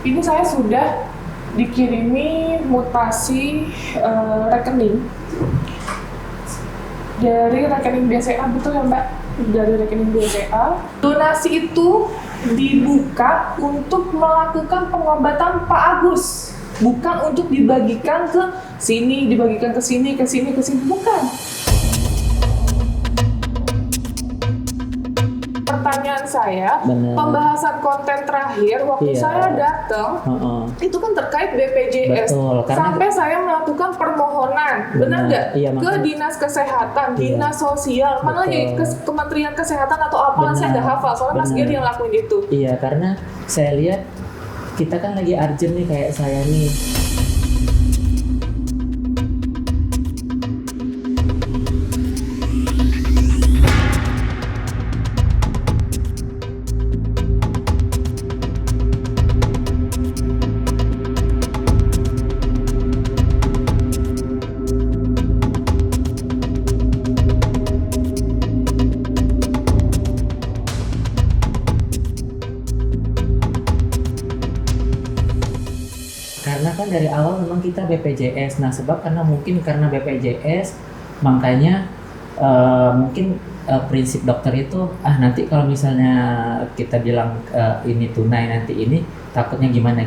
ini saya sudah dikirimi mutasi rekening dari rekening BCA, betul ya Mbak? Dari rekening BCA. Donasi itu dibuka untuk melakukan pengobatan Pak Agus, bukan untuk dibagikan ke sini, dibagikan ke sini, ke sini, ke sini, bukan. Pertanyaan saya, Bener. pembahasan konten terakhir waktu Iya. saya datang, itu kan terkait BPJS. Betul, karena sampai saya melakukan permohonan, benar nggak? Iya, ke makanya. dinas kesehatan, Iya. dinas sosial, mana lagi ke Kementerian Kesehatan atau apalah, saya nggak hafal. Soalnya Mas Benar. Giri yang lakuin itu. Iya, karena saya lihat kita kan lagi urgent nih, kayak saya nih. Karena kan dari awal memang kita BPJS. Nah, sebab karena BPJS, makanya mungkin prinsip dokter itu nanti kalau misalnya kita bilang ini tunai, nanti ini takutnya gimana.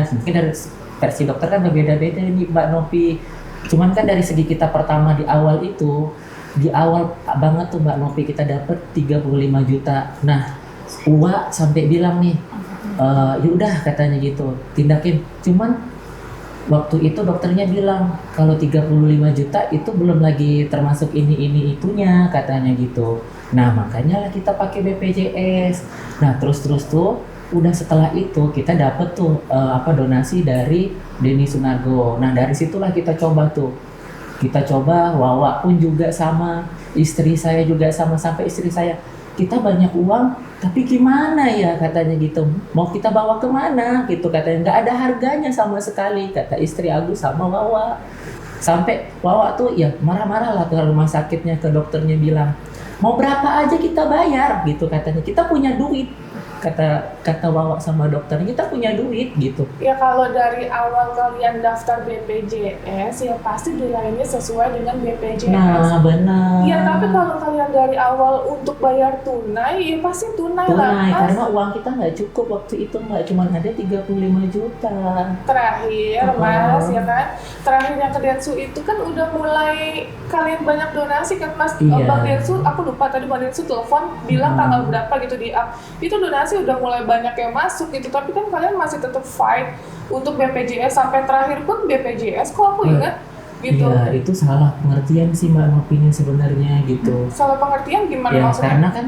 Mungkin dari versi dokter kan berbeda-beda nih Mbak Novi. Cuman kan dari segi kita pertama di awal banget tuh Mbak Novi, kita dapat 35 juta. Nah, Uwa sampai bilang nih, yaudah katanya gitu, tindakin. Cuman waktu itu dokternya bilang kalau 35 juta itu belum lagi termasuk ini itunya katanya gitu. Nah, makanya lah kita pakai BPJS. Nah, terus tuh udah setelah itu kita dapet tuh donasi dari Denny Sunargo. Nah, dari situlah kita coba Wawa pun juga sama, istri saya juga sama, sampai istri saya, kita banyak uang tapi gimana ya katanya gitu, mau kita bawa kemana gitu katanya, nggak ada harganya sama sekali, kata istri Agus sama Wawa. Sampai Wawa tuh ya marah-marah lah ke rumah sakitnya, ke dokternya, bilang mau berapa aja kita bayar gitu katanya, kita punya duit, kata Wawa sama dokternya, kita punya duit gitu. Ya kalau dari awal kalian daftar BPJS, ya pasti dilayani sesuai dengan BPJS. Nah, benar. Ya, tapi kalau kalian dari awal untuk bayar tunai, ya pasti tunai lah. Karena uang kita nggak cukup waktu itu, Mbak, cuma ada 35 juta. Terakhir, Mas, ya kan? Terakhir yang ke Densu itu kan udah mulai kalian banyak donasi kan, Mas? Iya. Bang Densu, aku lupa tadi Bang Densu telepon, bilang tanggal berapa gitu di app. Itu donasi udah mulai banyak yang masuk gitu, tapi kan kalian masih tetap fight untuk BPJS sampai terakhir pun BPJS, kok aku ingat gitu. Iya, itu salah pengertian sih Mbak Novinya sebenarnya gitu. Salah pengertian gimana Ya, maksudnya? karena kan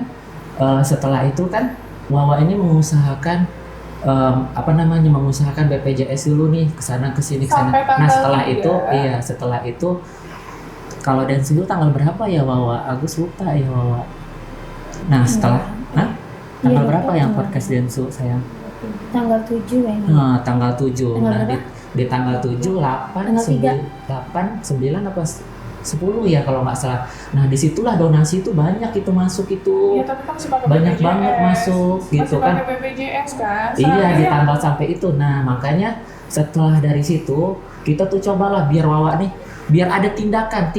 setelah itu kan Wawa ini mengusahakan mengusahakan BPJS dulu nih, kesana kesini. Nah, setelah itu kalau Densu dulu tanggal berapa ya Wawa? Agus lupa ya Wawa. Nah, setelah tanggal berapa yang podcast Densu sayang? Tanggal 7 kayaknya. Nah, tanggal 7. Tanggal Nah, di tanggal 7, 8, 9 apa 10 ya kalau nggak salah. Nah, disitulah donasi itu banyak itu masuk itu. Iya, tapi kan masih pakai Banyak BPJS. banget masuk gitu masih kan. pakai BPJS kan? Iya, di Soalnya tanggal sampai itu. Nah, makanya setelah dari situ kita tuh cobalah biar Wawa nih, biar ada tindakan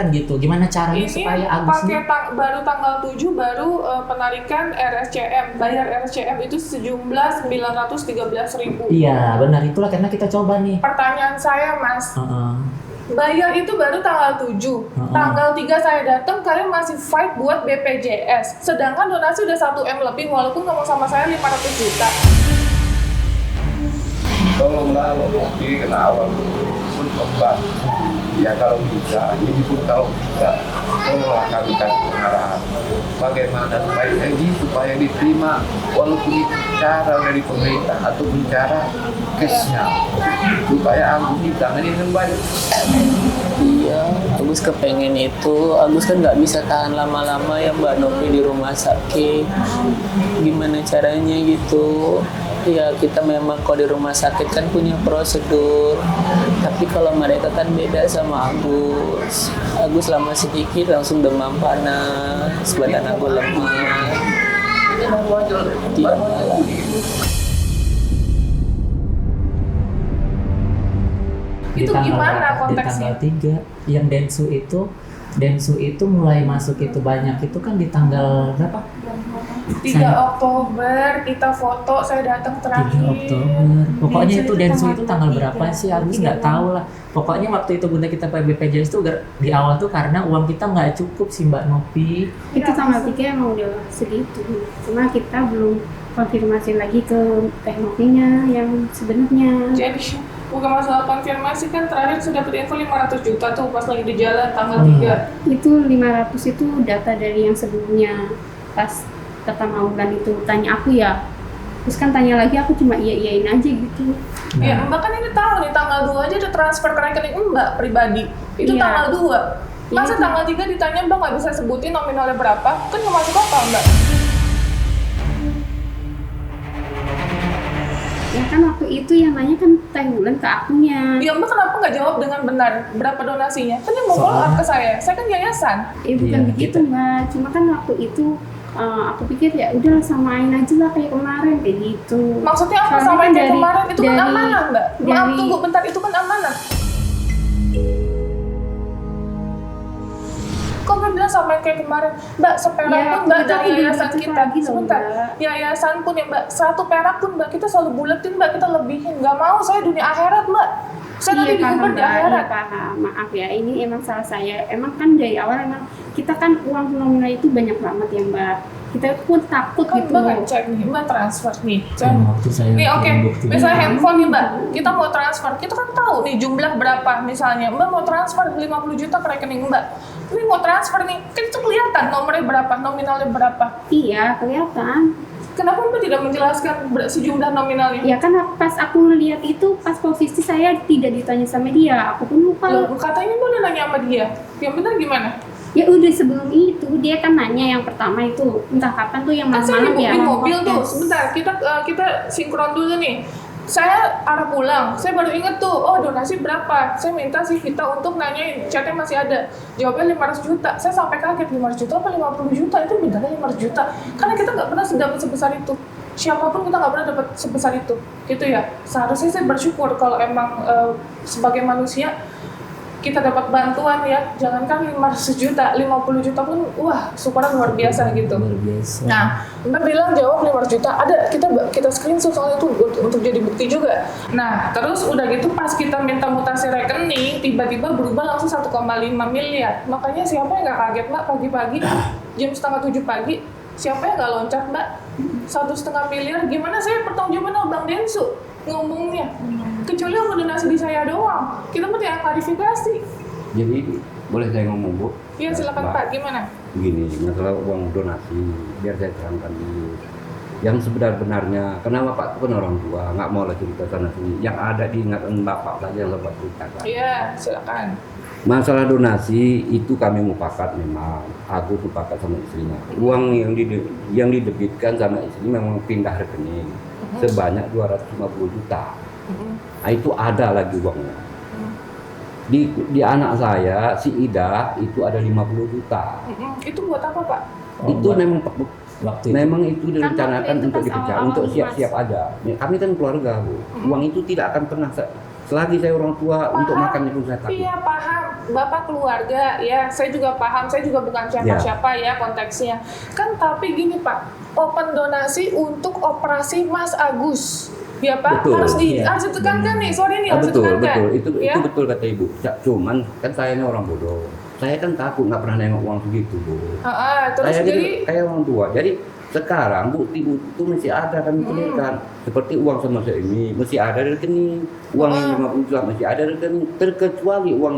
gitu. Gimana caranya ini supaya Agus nih baru tanggal 7 baru penarikan RSCM, bayar RSCM itu sejumlah 913.000. Iya, benar, itulah karena kita coba nih. Pertanyaan saya, Mas, bayar itu baru tanggal 7. Tanggal 3 saya datang, kalian masih fight buat BPJS. Sedangkan donasi udah 1M lebih, walaupun ngomong sama saya 500 juta. Tolonglah Loki kena awal pun obat. Ya kalau bisa, ini pun kalau bisa, tolonglah kami kasih pengarahan. Bagaimana supaya diterima, walaupun itu cara dari pemerintah ataupun cara cashnya, supaya Agus ditangani dengan baik. Iya, Agus kepengen itu. Agus kan nggak bisa tahan lama-lama ya Mbak Novi di rumah sakit. Gimana caranya gitu? Ya kita memang kalau di rumah sakit kan punya prosedur. Tapi kalau mereka kan beda sama Agus. Agus lama sedikit langsung demam panas, badan aku lemah. Dia malah. Itu gimana konteksnya? Di tanggal 3 yang Densu itu mulai masuk itu banyak itu kan di tanggal berapa? 3 Oktober kita foto, saya datang 3 terakhir. Oktober. Pokoknya itu Densu itu tanggal 3. berapa sih? Agus nggak tahu lah. Pokoknya waktu itu Bunda kita pakai BPJS itu di awal tuh karena uang kita nggak cukup sih Mbak Nopi. Itu tanggal 3 emang udah segitu. Cuma kita belum konfirmasi lagi ke teknologinya yang sebenarnya. Jadi bukan masalah konfirmasi kan, terakhir sudah dapat info 500 juta tuh pas lagi di jalan tanggal 3. Itu 500 itu data dari yang sebelumnya. Pas pertama bulan itu tanya aku ya. Terus kan tanya lagi aku cuma iyain aja gitu. Ya Nah, Mbak kan ini tahu nih tanggal 2 aja udah transfer ke rekening Mbak pribadi. Itu Iya. tanggal 2. Masa Iya. tanggal 3 ditanya Mbak nggak bisa sebutin nominalnya berapa? Kan nggak masuk akal Mbak. Ya kan waktu itu yang nanya kan Teh Wulan ke akunya. Ya Mbak kenapa nggak jawab dengan benar berapa donasinya? Kan yang mau follow up ke saya kan yayasan. Bukan Iya, begitu Mbak. Cuma kan waktu itu aku pikir ya udah samain aja lah kayak kemarin kayak gitu. Maksudnya apa Soalnya sama kan kayak kemarin? Itu kan dari- amanah Mbak. Maaf dari- tunggu bentar, itu kan amanah. Kok Mbak bilang sama kayak kemarin? Mbak, seperak Ya, pun Mbak kita dari udah yayasan gitu kita. lagi loh, Sebentar, Mbak. yayasan pun ya Mbak, 1 perak pun Mbak, kita selalu buletin Mbak, kita lebihin. Gak mau, saya dunia akhirat Mbak. Saya nanti Iya paham diuber di Mbak, iya akhirat. paham. Maaf ya, ini emang salah saya. Emang kan dari awal emang kita kan uang nominal itu banyak banget ya Mbak. Kita pun takut Kan gitu. Mbak ngecek nih, Mbak transfer nih. yang waktu saya Nih oke, bukti. misalnya handphone nih Mbak, kita mau transfer, kita kan tahu nih jumlah berapa misalnya. Mbak mau transfer 50 juta ke rekening Mbak. Ini mau transfer nih, kan itu kelihatan nomornya berapa, nominalnya berapa. Iya kelihatan. Kenapa Mbak tidak menjelaskan sejumlah nominalnya? Ya kan pas aku lihat itu pas posisi saya tidak ditanya sama dia. Aku pun lupa. Loh, katanya Mbak udah nanya sama dia. Yang benar gimana? Ya udah sebelum itu dia kan nanya yang pertama itu entah kapan tuh yang Kan saya malam-malam di ya. mobil tuh, podcast. sebentar, kita sinkron dulu nih. Saya arah pulang, saya baru inget tuh, oh donasi berapa? Saya minta si Vita untuk nanyain, chatnya masih ada. Jawabnya 500 juta, saya sampai kaget, 500 juta apa 50 juta? Itu benernya 500 juta. Karena kita nggak pernah dapat sebesar itu. Siapapun kita nggak pernah dapat sebesar itu. Gitu ya, seharusnya saya bersyukur kalau emang sebagai manusia, kita dapat bantuan ya, jangankan 500 juta, 50 juta pun, wah syukuran luar biasa gitu. Luar biasa. Nah, Mbak bilang jawab 500 juta, ada kita screenshot soal itu untuk jadi bukti juga. Nah, terus udah gitu pas kita minta mutasi rekening, tiba-tiba berubah langsung 1,5 miliar. Makanya siapa yang nggak kaget Mbak pagi-pagi, jam 6:30 pagi, siapa yang nggak loncat Mbak? 1,5 miliar, gimana saya pertanggungjawaban sama Bang Densu ngomongnya? Kecuali yang donasi di saya doang, kita mesti yang klarifikasi. Jadi boleh saya ngomong Bu? Iya silakan Mbak. Pak, gimana? Begini, masalah uang donasi, biar saya terangkan dulu. Yang sebenar-benarnya, kenapa Pak itu kan orang tua, nggak mau lah cerita sana sini. Yang ada diingatan Bapak saja yang Bapak ceritakan. Iya, silakan. Masalah donasi itu kami mufakat memang, aku mufakat sama istrinya. Uang yang didebitkan sama istri memang pindah rekening sebanyak 250 juta. Nah, itu ada lagi uangnya. Di anak saya, si Ida, itu ada 50 juta. Itu buat apa Pak? Itu memang waktu itu. memang itu direncanakan waktu itu untuk pas dipecah, awal-awal untuk siap-siap aja. Kami kan keluarga Bu. Uang itu tidak akan pernah selagi saya orang tua untuk makannya pun saya takut. Iya paham, Bapak keluarga ya, saya juga paham, saya juga bukan siapa-siapa ya konteksnya. Kan tapi gini Pak, open donasi untuk operasi Mas Agus. Ya Pak, Betul, iya. harus ditekankan nih, sorry nih Ah, harus betul, ditekankan. betul. Ya? Itu betul kata Ibu. Cuman kan saya ini orang bodoh. Saya kan takut nggak pernah nengok uang segitu Bu. Terus Saya jadi kayak orang tua. Jadi sekarang bukti-bukti itu masih ada kami clearkan. Seperti uang sama saya ini masih ada di rekening. Uang yang 50 juta masih ada di rekening. Terkecuali uang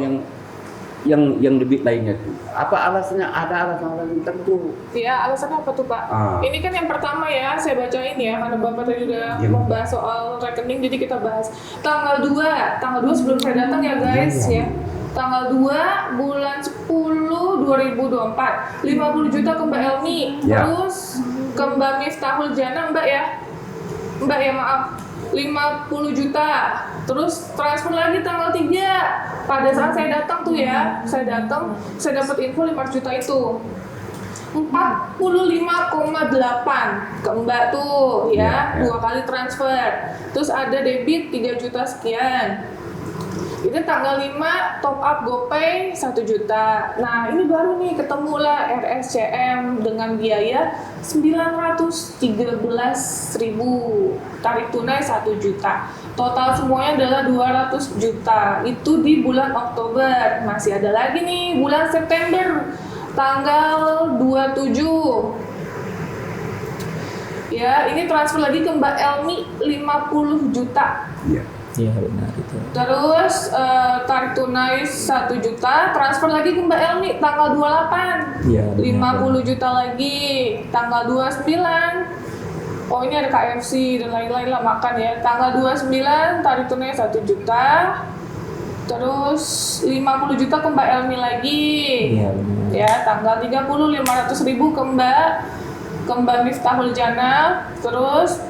yang debit lainnya tuh. Apa alasannya? Ada alasan tertentu. ya alasannya apa tuh Pak? Ini kan yang pertama ya, saya bacain ya, karena Bapak tadi udah Iya. membahas soal rekening, jadi kita bahas. Tanggal 2 sebelum saya datang ya guys ya. Tanggal 2 bulan 10 2024, 50 juta ke Mbak Elmi, Ya. terus ke Mbak Miftahul Jana Mbak ya. Mbak ya maaf, 50 juta, terus transfer lagi tanggal 3. Pada saat saya datang tuh ya, saya dapat info 5 juta itu. 45,8 ke Mbak tuh ya, Ya. 2 kali transfer. Terus ada debit 3 juta sekian. Ini tanggal 5 top up GoPay 1 juta. Nah ini baru nih ketemulah RSCM dengan biaya 913.000, tarik tunai 1 juta. Total semuanya adalah 200 juta. Itu di bulan Oktober. Masih ada lagi nih bulan September tanggal 27. Ya, ini transfer lagi ke Mbak Elmi 50 juta. Iya. Iya benar itu. Terus tarik tunai 1 juta, transfer lagi ke Mbak Elmi tanggal 28. Iya, benar. 50 juta lagi tanggal 29. Oh, ini ada KFC dan lain-lain lah makan ya. Tanggal 29 tarik tunai 1 juta. Terus 50 juta ke Mbak Elmi lagi. Iya benar. Ya, tanggal 30 500.000 ke Mbak Miftahul Jannah. Terus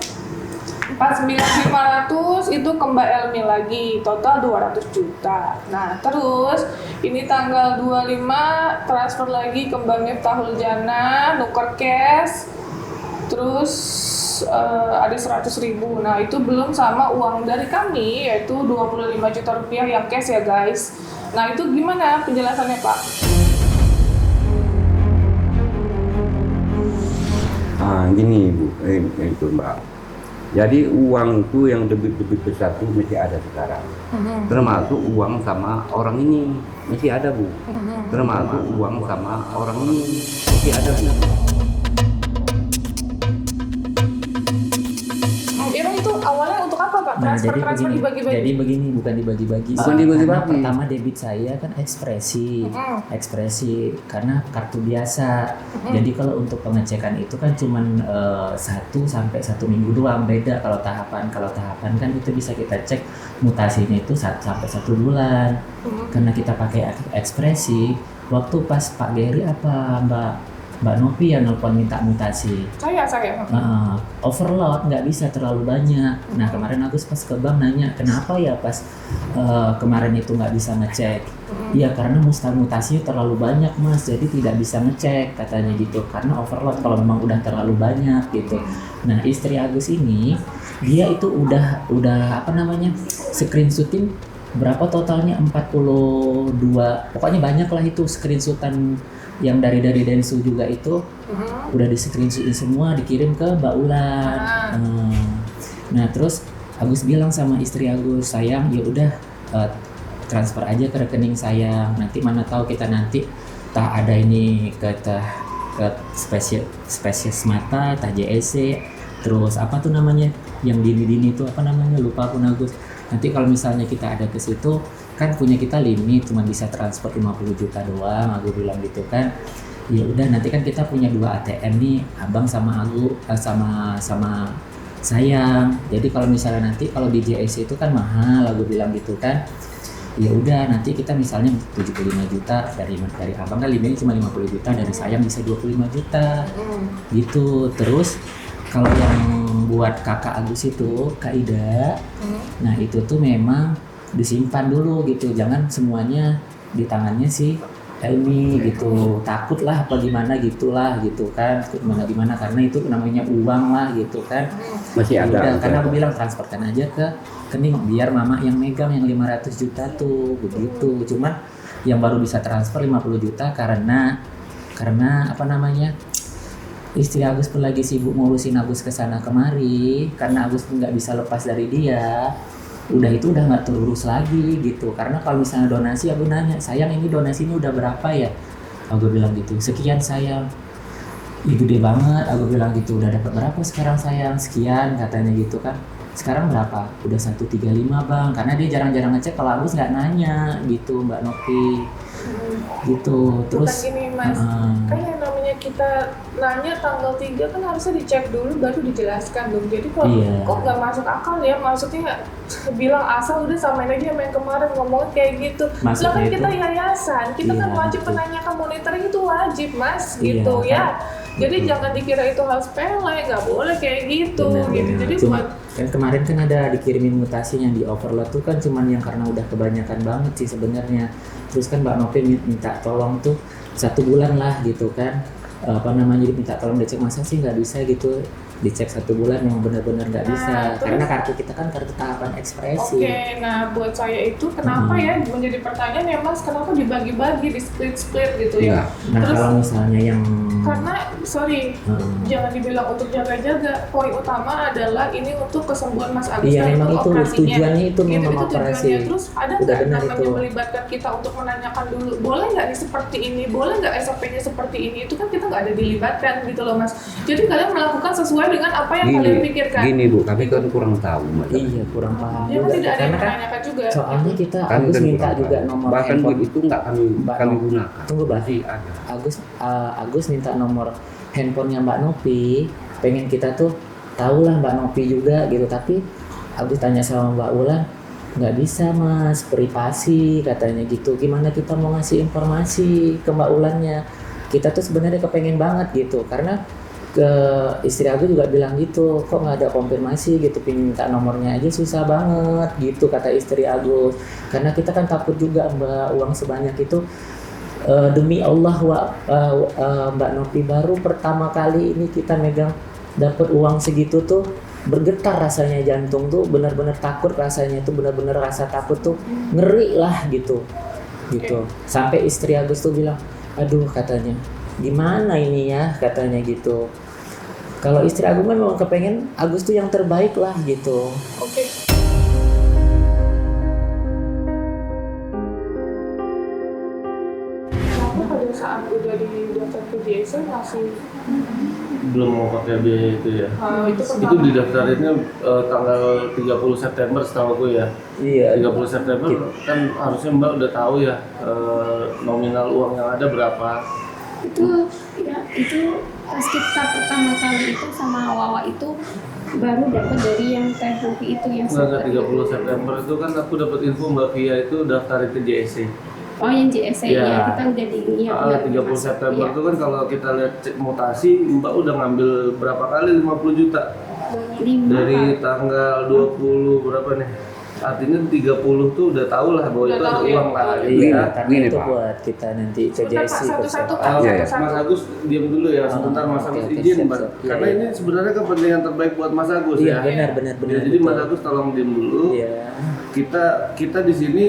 49.500 itu ke Mbak Elmi lagi, total 200 juta. Nah terus ini tanggal 25 transfer lagi ke Mbak Miftahul Jannah, nuker cash. Terus ada 100.000. Nah itu belum sama uang dari kami, yaitu 25 juta rupiah yang cash ya guys. Nah itu gimana penjelasannya Pak? Gini Bu, itu Mbak. Jadi uang itu yang debit-debit besar itu mesti ada sekarang. Termasuk uang sama orang ini mesti ada Bu. Termasuk uang sama orang ini mesti ada Bu. Itu awalnya untuk apa Pak? Nah, Transfer dibagi-bagi? jadi begini, bukan dibagi-bagi. Bukan Karena dibagi-bagi. pertama debit saya kan ekspresi karena kartu biasa. Jadi kalau untuk pengecekan itu kan cuman 1 sampai 1 minggu doang, beda kalau tahapan. Kalau tahapan kan itu bisa kita cek mutasinya itu 1 sampai 1 bulan. Karena kita pakai ekspresi, waktu pas Pak Geri apa Mbak Novi yang nelpon minta mutasi. Saya. Overload nggak bisa terlalu banyak. Nah kemarin Agus pas ke bank nanya kenapa ya pas kemarin itu nggak bisa ngecek. Iya karena mutasinya terlalu banyak Mas, jadi tidak bisa ngecek katanya gitu. Karena overload kalau memang udah terlalu banyak gitu. Nah istri Agus ini dia itu udah apa namanya screenshotin berapa totalnya 42, pokoknya banyak lah itu screenshotan yang dari Densu juga itu udah di screenshotin semua dikirim ke Mbak Ulan. Nah terus Agus bilang sama istri Agus, sayang ya udah transfer aja ke rekening sayang, nanti mana tahu kita nanti ada ini ke spesies mata, JSC, terus apa tuh namanya yang dini itu apa namanya lupa aku Agus. Nanti kalau misalnya kita ada ke situ kan punya kita limit cuma bisa transfer 50 juta doang, aku bilang gitu kan. Ya udah nanti kan kita punya 2 ATM nih, Abang sama aku sama sayang. Jadi kalau misalnya nanti kalau di JSC itu kan mahal, aku bilang gitu kan. Ya udah nanti kita misalnya 75 juta dari Abang kan limitnya cuma 50 juta, dari sayang bisa 25 juta. Gitu. Terus kalau yang buat kakak Agus itu Kak Ida, nah itu tuh memang disimpan dulu gitu, jangan semuanya di tangannya si Elmi gitu, takut lah apa gimana gitulah gitu kan, gimana karena itu namanya uang lah gitu kan. Masih ada. Udah, karena aku bilang transferkan aja ke rekening biar mama yang megang yang 500 juta tuh begitu. Cuman yang baru bisa transfer 50 juta karena apa namanya, istri Agus pun lagi sibuk ngurusin Agus kesana kemari, karena Agus pun nggak bisa lepas dari dia. Udah itu udah nggak terurus lagi gitu. Karena kalau misalnya donasi, aku nanya, sayang ini donasinya udah berapa ya? Aku bilang gitu, sekian sayang. Ih, gede banget, aku bilang gitu. Udah dapat berapa sekarang sayang? Sekian katanya gitu kan. Sekarang berapa? Udah 135 Bang. Karena dia jarang-jarang ngecek, kalau Agus nggak nanya gitu Mbak Novi. Gitu. Terus bukan gini Mas, kan yang namanya kita nanya tanggal 3 kan harusnya dicek dulu baru dijelaskan dong. Jadi kok nggak masuk akal ya, maksudnya bilang asal udah samain aja sama yang kemarin ngomongnya kayak gitu. Lah kan kita yayasan, kita kan wajib menanyakan monitoring, itu wajib Mas gitu ya. Jadi jangan dikira itu hal sepele, nggak boleh kayak gitu. Gitu. Jadi cuma kan kemarin kan ada dikirimin mutasi yang di overload tuh kan cuman yang karena udah kebanyakan banget sih sebenarnya. Terus kan Mbak Novi minta tolong tuh 1 bulan lah gitu kan, apa namanya, diminta tolong dicek, masa sih nggak bisa gitu. dicek 1 bulan yang benar-benar nggak Nah, bisa, terus? karena kartu kita kan kartu tahapan ekspresi. Oke, nah buat saya itu kenapa ya menjadi pertanyaan ya Mas, kenapa dibagi-bagi, di split-split gitu Iya. ya? Nah Terus kalau misalnya yang karena sorry, jangan dibilang untuk jaga-jaga. Poin utama adalah ini untuk kesembuhan Mas Agus Iya, dan memang untuk itu operasinya. tujuannya itu Gitu, memang itu operasi. tujuannya. Terus ada Udah nggak benar namanya itu. melibatkan kita untuk menanyakan dulu, boleh nggak nih seperti ini, boleh nggak SOP-nya seperti ini? Itu kan kita nggak ada dilibatkan gitu loh Mas. Jadi kalian melakukan sesuai dengan apa yang kalian pikirkan. Gini Bu, kami kan kurang tahu. Mbak. Iya kurang paham Ya kan juga, tidak ada yang karena kan menanyakan juga. soalnya kita Kami Agus kan minta kurang juga tahu. nomor Bahkan handphone. itu nggak Mbak kami Nopi. gunakan. Tunggu Mbak. Masih ada. Agus minta nomor handphonenya Mbak Nopi, pengen kita tuh tahu lah Mbak Nopi juga gitu, tapi Agus tanya sama Mbak Ulan, nggak bisa Mas, privasi katanya gitu. Gimana kita mau ngasih informasi ke Mbak Ulannya? Kita tuh sebenarnya kepengen banget gitu, karena ke istri aku juga bilang gitu, kok nggak ada konfirmasi gitu, pengen minta nomornya aja susah banget gitu kata istri Agus. Karena kita kan takut juga Mbak, uang sebanyak itu. Demi Allah Mbak Nopi, baru pertama kali ini kita megang dapat uang segitu tuh bergetar rasanya, jantung tuh benar-benar takut rasanya, tuh benar-benar rasa takut tuh ngeri lah gitu sampai istri Agus tuh bilang, aduh katanya gimana ini ya katanya gitu. Kalau istri Agus memang kepengen Agus tuh yang terbaik lah gitu. Oke. Kenapa pada saat udah di daftar ke JSN masih belum mau pakai biaya itu ya. itu pertama? Itu didaftarinnya tanggal 30 September setahu gue ya. Iya. 30 September kan harusnya Mbak udah tahu ya nominal uang yang ada berapa. Itu ya, itu pas kita pertama kali itu sama Wawa itu baru dapat dari yang teh Nopi itu yang Enggak 30 September itu kan aku dapat info Mbak Via itu daftarin ke JSC. Oh yang JSE Iya. ya, kita udah di ini ya. 30 September itu kan kalau kita lihat cek mutasi Mbak udah ngambil berapa kali 50 juta dari tanggal 20 berapa nih? Artinya 30 tuh udah tahu lah bahwa Udah itu ada tahu ya? uang lah. Oh, gitu Iya, ya. karena Gini, itu Pak. buat kita nanti ke Sebentar, Pak, JSC satu-satu, bersama. Pak. Iya, iya. Mas Agus diam dulu ya sebentar Mas oke, Agus oke, izin siap, Mbak. siap. Iya, Karena iya. ini sebenarnya kepentingan terbaik buat Mas Agus Iya ya. benar. Ya, jadi Mas Agus tolong diam dulu. Iya. Kita di sini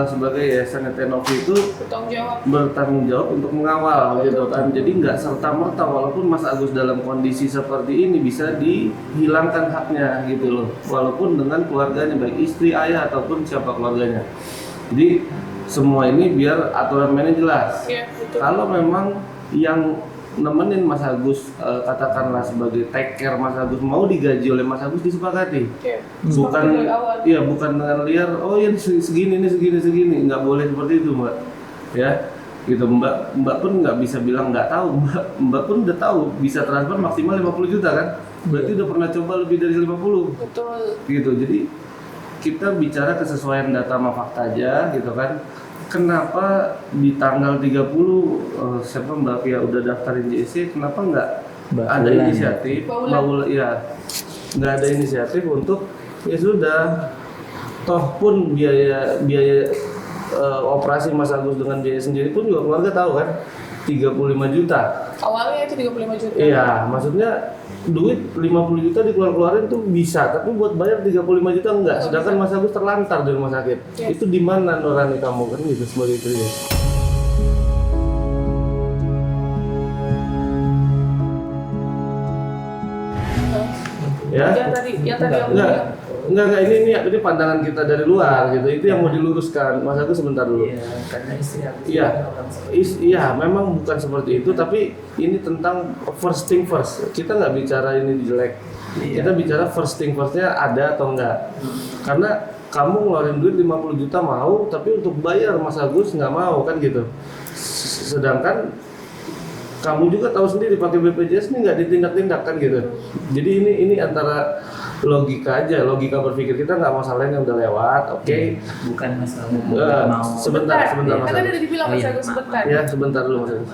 sebagai yayasan Etenovi itu bertanggung jawab. bertanggung jawab untuk mengawal gitu kan. Jadi nggak serta merta walaupun Mas Agus dalam kondisi seperti ini bisa dihilangkan haknya gitu loh. Walaupun dengan keluarganya baik istri, ayah ataupun siapa keluarganya. Jadi semua ini biar aturan mainnya jelas. Iya, betul. Kalau memang yang nemenin Mas Agus katakanlah sebagai take care Mas Agus mau digaji oleh Mas Agus disepakati. Iya. Bukan Seperti dari awal. iya bukan dengan liar oh ya segini nggak boleh seperti itu Mbak ya gitu Mbak pun nggak bisa bilang nggak tahu Mbak pun udah tahu bisa transfer maksimal 50 juta kan berarti udah pernah coba lebih dari 50 Betul. gitu. Jadi kita bicara kesesuaian data sama fakta aja gitu kan. Kenapa di tanggal 30 siapa Mbak Pia udah daftarin JSC, kenapa nggak Mbak ada Ulan. inisiatif Mbak Ulan. ya nggak ada inisiatif untuk ya sudah toh pun biaya operasi Mas Agus dengan biaya sendiri pun juga keluarga tahu kan 35 juta. Awalnya itu 35 juta. Iya, maksudnya duit 50 juta dikeluarin tuh bisa, tapi buat bayar 35 juta enggak. Sedangkan Mas Agus terlantar di rumah sakit. Yes. Itu di mana nurani kamu kan gitu sebagai kerja? Ya? Yang tadi aku bilang. Enggak, ini pandangan kita dari luar gitu. Itu yang mau diluruskan. Mas Agus sebentar dulu. Iya, karena istri aku Iya, orang seperti iya memang bukan seperti itu, tapi ini tentang first thing first. Kita nggak bicara ini jelek, kita bicara first thing firstnya ada atau enggak. Karena kamu ngeluarin duit 50 juta mau, tapi untuk bayar Mas Agus nggak mau kan gitu. Sedangkan kamu juga tahu sendiri pakai BPJS ini nggak ditindak-tindak kan gitu. Jadi ini antara logika aja, logika berpikir kita nggak mau salahin yang udah lewat, oke. bukan masalah Eh, mau sebentar Mas Kan tadi Agus. udah dibilang Oh, Mas iya, Agus maaf. sebentar. Ya sebentar dulu Mas Agus.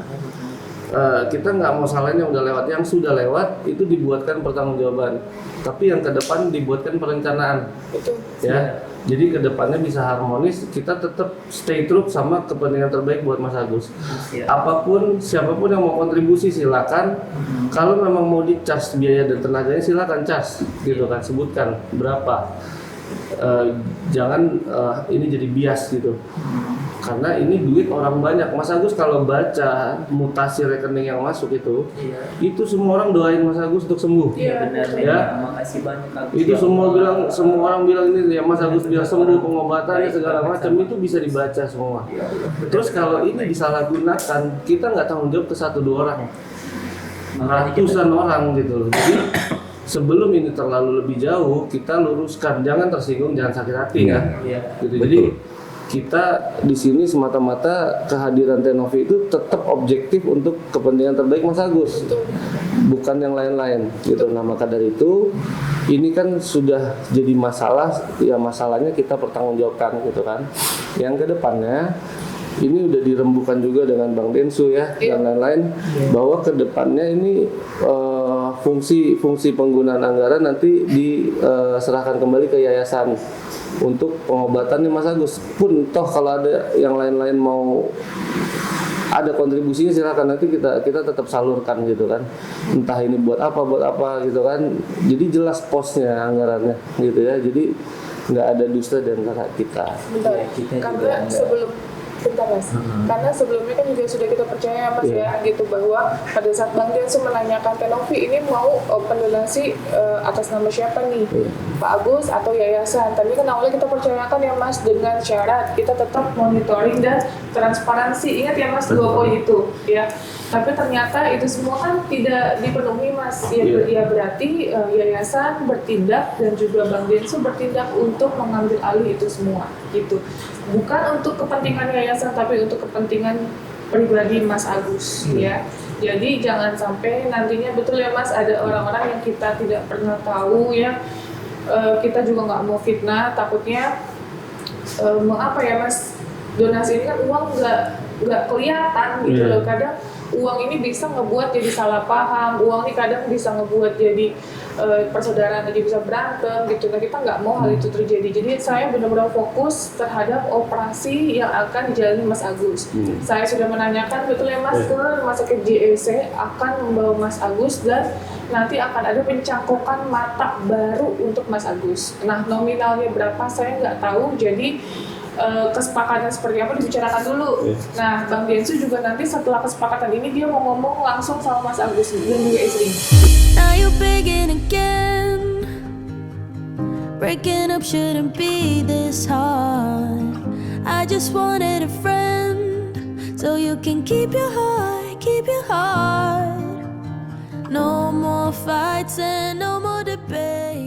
kita nggak mau salahin yang udah lewat, yang sudah lewat itu dibuatkan pertanggungjawaban, tapi yang ke depan dibuatkan perencanaan. Betul. Ya, jadi ke depannya bisa harmonis, kita tetap stay true sama kepentingan terbaik buat Mas Agus. Apapun, siapapun yang mau kontribusi silakan. Kalau memang mau di-charge biaya dan tenaganya silakan charge, gitu kan, sebutkan berapa. Jangan ini jadi bias gitu. Karena ini duit orang banyak. Mas Agus kalau baca mutasi rekening yang masuk itu semua orang doain Mas Agus untuk sembuh. Iya, benar Ya. Makasih banyak Agus. Itu semua orang bilang ini ya Mas Agus biar sembuh, pengobatannya segala macam itu bisa dibaca semua. Terus kalau ini disalahgunakan, kita nggak tanggung jawab ke 1-2 orang, ratusan orang gitu loh. Jadi sebelum ini terlalu lebih jauh, kita luruskan, jangan tersinggung, jangan sakit hati kan. Gitu. Jadi kita di sini semata-mata kehadiran Tenovi itu tetap objektif untuk kepentingan terbaik Mas Agus, bukan yang lain-lain gitu. Nah maka dari itu ini kan sudah jadi masalah, ya masalahnya kita pertanggungjawabkan gitu kan. Yang kedepannya ini udah dirembukan juga dengan Bang Densu ya dan lain-lain, bahwa kedepannya ini fungsi penggunaan anggaran nanti diserahkan kembali ke yayasan untuk pengobatannya Mas Agus. Pun toh kalau ada yang lain-lain mau ada kontribusinya silakan, nanti kita tetap salurkan gitu kan. Entah ini buat apa gitu kan. Jadi jelas posnya anggarannya gitu ya. Jadi nggak ada dusta di antara kita. Bentar, kita juga karena ada. Bentar Mas, karena sebelumnya kan juga sudah kita percaya Mas ya gitu, bahwa pada saat Bang Densu menanyakan Tenovi ini mau pendonasi atas nama siapa nih, Pak Agus atau yayasan. Tadi kan awalnya kita percayakan ya Mas, dengan syarat kita tetap monitoring dan transparansi. Ingat ya Mas, 2 poin itu ya. Tapi ternyata itu semua kan tidak dipenuhi Mas. Ya berarti yayasan bertindak dan juga Bang Densu bertindak untuk mengambil alih itu semua gitu. Bukan untuk kepentingan yayasan tapi untuk kepentingan pribadi Mas Agus ya. Jadi jangan sampai nantinya, betul ya Mas, ada orang-orang yang kita tidak pernah tahu ya. Kita juga nggak mau fitnah, takutnya apa ya Mas, donasi ini kan uang nggak kelihatan gitu loh. Kadang uang ini bisa ngebuat jadi salah paham, uang ini kadang bisa ngebuat jadi persaudaraan jadi bisa berantem gitu. Nah kita nggak mau hal itu terjadi. Jadi saya benar-benar fokus terhadap operasi yang akan dijalani Mas Agus. Saya sudah menanyakan, betul ya Mas, ke Rumah Sakit JEC akan membawa Mas Agus dan nanti akan ada pencangkokan mata baru untuk Mas Agus. Nah nominalnya berapa saya nggak tahu, jadi kesepakatan seperti apa dibicarakan dulu. Nah Bang Densu juga nanti setelah kesepakatan ini dia mau ngomong langsung sama Mas Agus dan juga istri. Now you're begging again. Breaking up shouldn't be this hard. I just wanted a friend, so you can keep your heart, keep your heart. No more fights and no more debate.